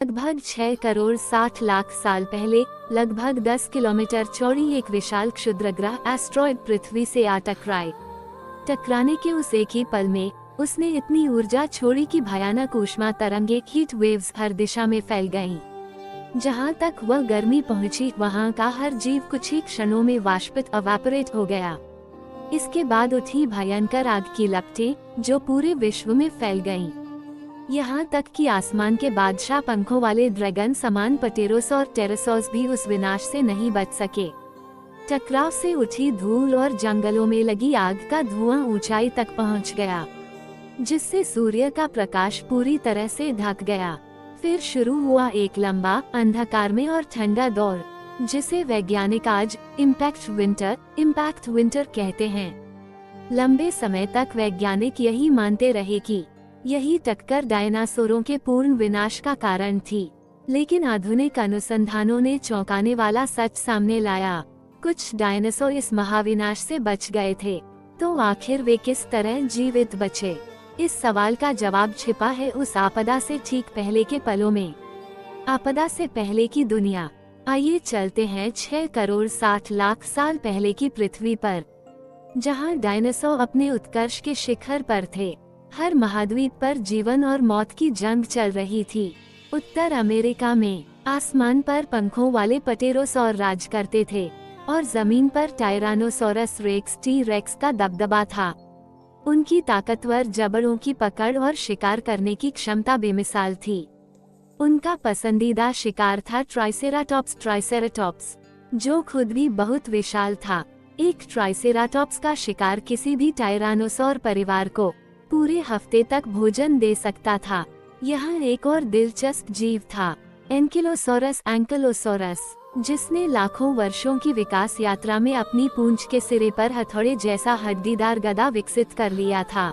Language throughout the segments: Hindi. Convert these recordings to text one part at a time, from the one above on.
लगभग 6 करोड़ 60 लाख साल पहले लगभग 10 किलोमीटर चौड़ी एक विशाल क्षुद्रग्रह एस्ट्रॉयड पृथ्वी से आ टकराए। टकराने के उस एक ही पल में उसने इतनी ऊर्जा छोड़ी कि भयानक ऊष्मा तरंगे हीट वेव्स हर दिशा में फैल गईं। जहां तक वह गर्मी पहुंची वहां का हर जीव कुछ ही क्षणों में वाष्पित अवापोरेट हो गया। इसके बाद उठी भयंकर आग की लपटें जो पूरे विश्व में फैल गईं। यहाँ तक कि आसमान के बादशाह पंखों वाले ड्रैगन समान पटेरोस और टेरासॉस भी उस विनाश से नहीं बच सके। टकराव से उठी धूल और जंगलों में लगी आग का धुआं ऊंचाई तक पहुंच गया, जिससे सूर्य का प्रकाश पूरी तरह से ढक गया। फिर शुरू हुआ एक लंबा अंधकार में और ठंडा दौर, जिसे वैज्ञानिक आज इम्पैक्ट विंटर कहते हैं। लंबे समय तक वैज्ञानिक यही मानते रहे कि यही टक्कर डायनासोरों के पूर्ण विनाश का कारण थी, लेकिन आधुनिक अनुसंधानों ने चौंकाने वाला सच सामने लाया। कुछ डायनासोर इस महाविनाश से बच गए थे, तो आखिर वे किस तरह जीवित बचे? इस सवाल का जवाब छिपा है उस आपदा से ठीक पहले के पलों में। आपदा से पहले की दुनिया। आइए चलते हैं 6 करोड़ 60 लाख साल पहले की पृथ्वी पर, जहां डायनासोर अपने उत्कर्ष के शिखर पर थे। हर महाद्वीप पर जीवन और मौत की जंग चल रही थी। उत्तर अमेरिका में आसमान पर पंखों वाले पटेरोसॉर राज करते थे और जमीन पर टायरानोसोरस रेक्स टी रेक्स का दबदबा था। उनकी ताकतवर जबड़ों की पकड़ और शिकार करने की क्षमता बेमिसाल थी। उनका पसंदीदा शिकार था ट्राइसेराटॉप्स, जो खुद भी बहुत विशाल था। एक ट्राइसेराटॉप्स का शिकार किसी भी टायरानोसोर परिवार को पूरे हफ्ते तक भोजन दे सकता था। यहाँ एक और दिलचस्प जीव था, एंकिलोसोरस, जिसने लाखों वर्षों की विकास यात्रा में अपनी पूंछ के सिरे पर हथौड़े जैसा हड्डीदार गदा विकसित कर लिया था,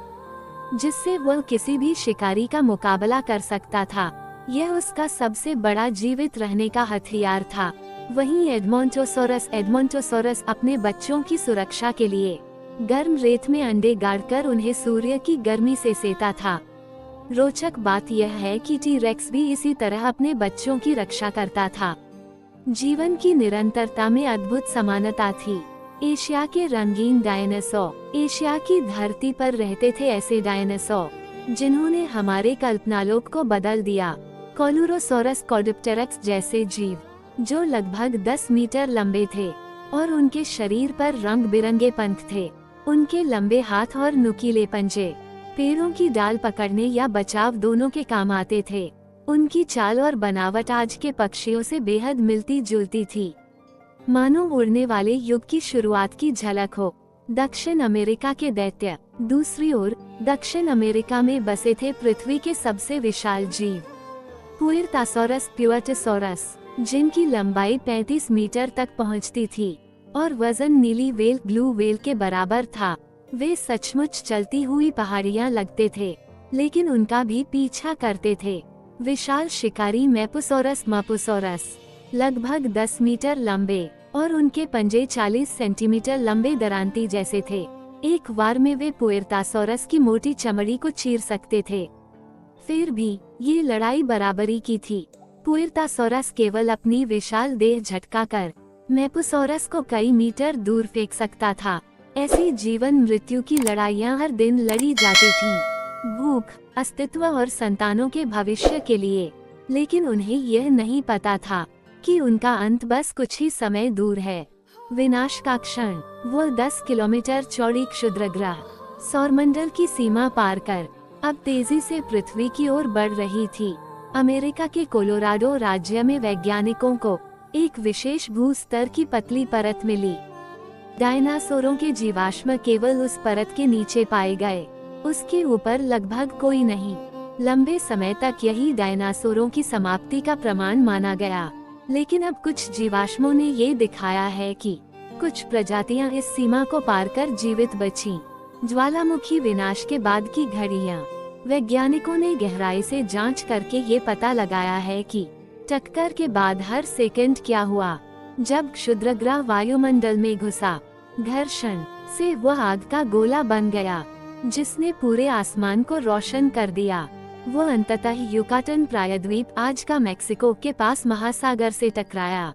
जिससे वह किसी भी शिकारी का मुकाबला कर सकता था। यह उसका सबसे बड़ा जीवित रहने का हथियार था। वहीं एडमोंटोसोरस अपने बच्चों की सुरक्षा के लिए गर्म रेत में अंडे गाड़कर उन्हें सूर्य की गर्मी से सेता था। रोचक बात यह है कि टी रेक्स भी इसी तरह अपने बच्चों की रक्षा करता था। जीवन की निरंतरता में अद्भुत समानता थी। एशिया के रंगीन डायनासोर। एशिया की धरती पर रहते थे ऐसे डायनासोर जिन्होंने हमारे कल्पनालोक को बदल दिया। कोलुरोसोरस कॉर्डिप्टेरक्स जैसे जीव, जो लगभग 10 मीटर लंबे थे और उनके शरीर पर रंग बिरंगे पंख थे। उनके लंबे हाथ और नुकीले पंजे पेड़ों की डाल पकड़ने या बचाव दोनों के काम आते थे। उनकी चाल और बनावट आज के पक्षियों से बेहद मिलती जुलती थी, मानो उड़ने वाले युग की शुरुआत की झलक हो। दक्षिण अमेरिका के दैत्य। दूसरी ओर दक्षिण अमेरिका में बसे थे पृथ्वी के सबसे विशाल जीव, प्यूर्टासोरस, जिनकी लंबाई 35 मीटर तक पहुंचती थी और वजन नीली व्हेल ब्लू व्हेल के बराबर था। वे सचमुच चलती हुई पहाड़ियां लगते थे, लेकिन उनका भी पीछा करते थे। विशाल शिकारी मैपुसोरस, लगभग 10 मीटर लंबे और उनके पंजे 40 सेंटीमीटर लंबे दरांती जैसे थे। एक वार में वे पुएर्टासोरस की मोटी चमड़ी को चीर सकते थे। फिर भी ये लड़ाई बराबरी की थी। पुएर्टासोरस केवल अपनी विशाल देह झटकाकर मैपुसोरस को कई मीटर दूर फेंक सकता था। ऐसी जीवन मृत्यु की लड़ाइयां हर दिन लड़ी जाती थीं, भूख, अस्तित्व और संतानों के भविष्य के लिए। लेकिन उन्हें यह नहीं पता था कि उनका अंत बस कुछ ही समय दूर है। विनाश का क्षण। वो 10 किलोमीटर चौड़ी क्षुद्रग्रह सौरमंडल की सीमा पार कर अब तेजी से पृथ्वी की ओर बढ़ रही थी। अमेरिका के कोलोराडो राज्य में वैज्ञानिकों को एक विशेष भूस्तर की पतली परत मिली। डायनासोरों के जीवाश्म केवल उस परत के नीचे पाए गए, उसके ऊपर लगभग कोई नहीं। लंबे समय तक यही डायनासोरों की समाप्ति का प्रमाण माना गया, लेकिन अब कुछ जीवाश्मों ने ये दिखाया है कि कुछ प्रजातियां इस सीमा को पार कर जीवित बचीं। ज्वालामुखी विनाश के बाद की घड़ियां। वैज्ञानिकों ने गहराई से जांच करके ये पता लगाया है कि टक्कर के बाद हर सेकंड क्या हुआ। जब क्षुद्रग्रह वायुमंडल में घुसा, घर्षण से वह आग का गोला बन गया, जिसने पूरे आसमान को रोशन कर दिया। वो अंततः युकाटन प्रायद्वीप, आज का मेक्सिको के पास, महासागर से टकराया।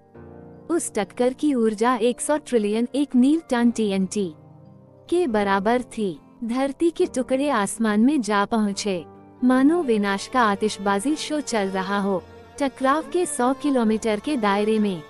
उस टक्कर की ऊर्जा 100 ट्रिलियन 1 मील टन TNT के बराबर थी। धरती के टुकड़े आसमान में जा पहुँचे, मानो विनाश का आतिशबाजी शो चल रहा हो। टकराव के 100 किलोमीटर के दायरे में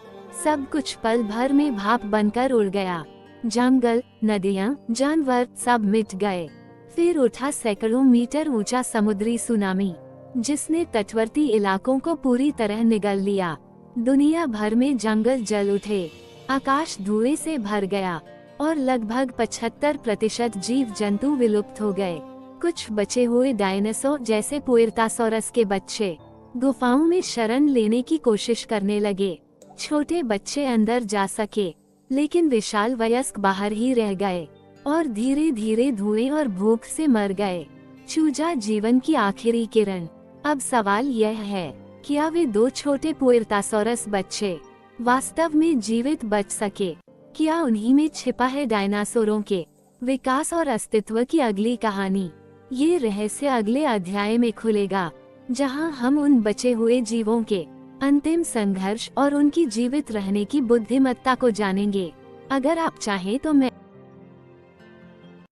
सब कुछ पल भर में भाप बनकर उड़ गया। जंगल, नदियाँ, जानवर सब मिट गए। फिर उठा सैकड़ों मीटर ऊंचा समुद्री सुनामी, जिसने तटवर्ती इलाकों को पूरी तरह निगल लिया। दुनिया भर में जंगल जल उठे, आकाश धुएं से भर गया और लगभग 75% जीव जंतु विलुप्त हो गए। कुछ बचे हुए डायनासोर जैसे पुएर्टासोरस के बच्चे गुफाओं में शरण लेने की कोशिश करने लगे। छोटे बच्चे अंदर जा सके, लेकिन विशाल वयस्क बाहर ही रह गए और धीरे धीरे धुएं और भूख से मर गए। चूजा जीवन की आखिरी किरण। अब सवाल यह है, क्या वे 2 छोटे पुएर्टासोरस बच्चे वास्तव में जीवित बच सके? क्या उन्हीं में छिपा है डायनासोरों के विकास और अस्तित्व की अगली कहानी? ये रहस्य अगले अध्याय में खुलेगा, जहां हम उन बचे हुए जीवों के अंतिम संघर्ष और उनकी जीवित रहने की बुद्धिमत्ता को जानेंगे। अगर आप चाहें तो मैं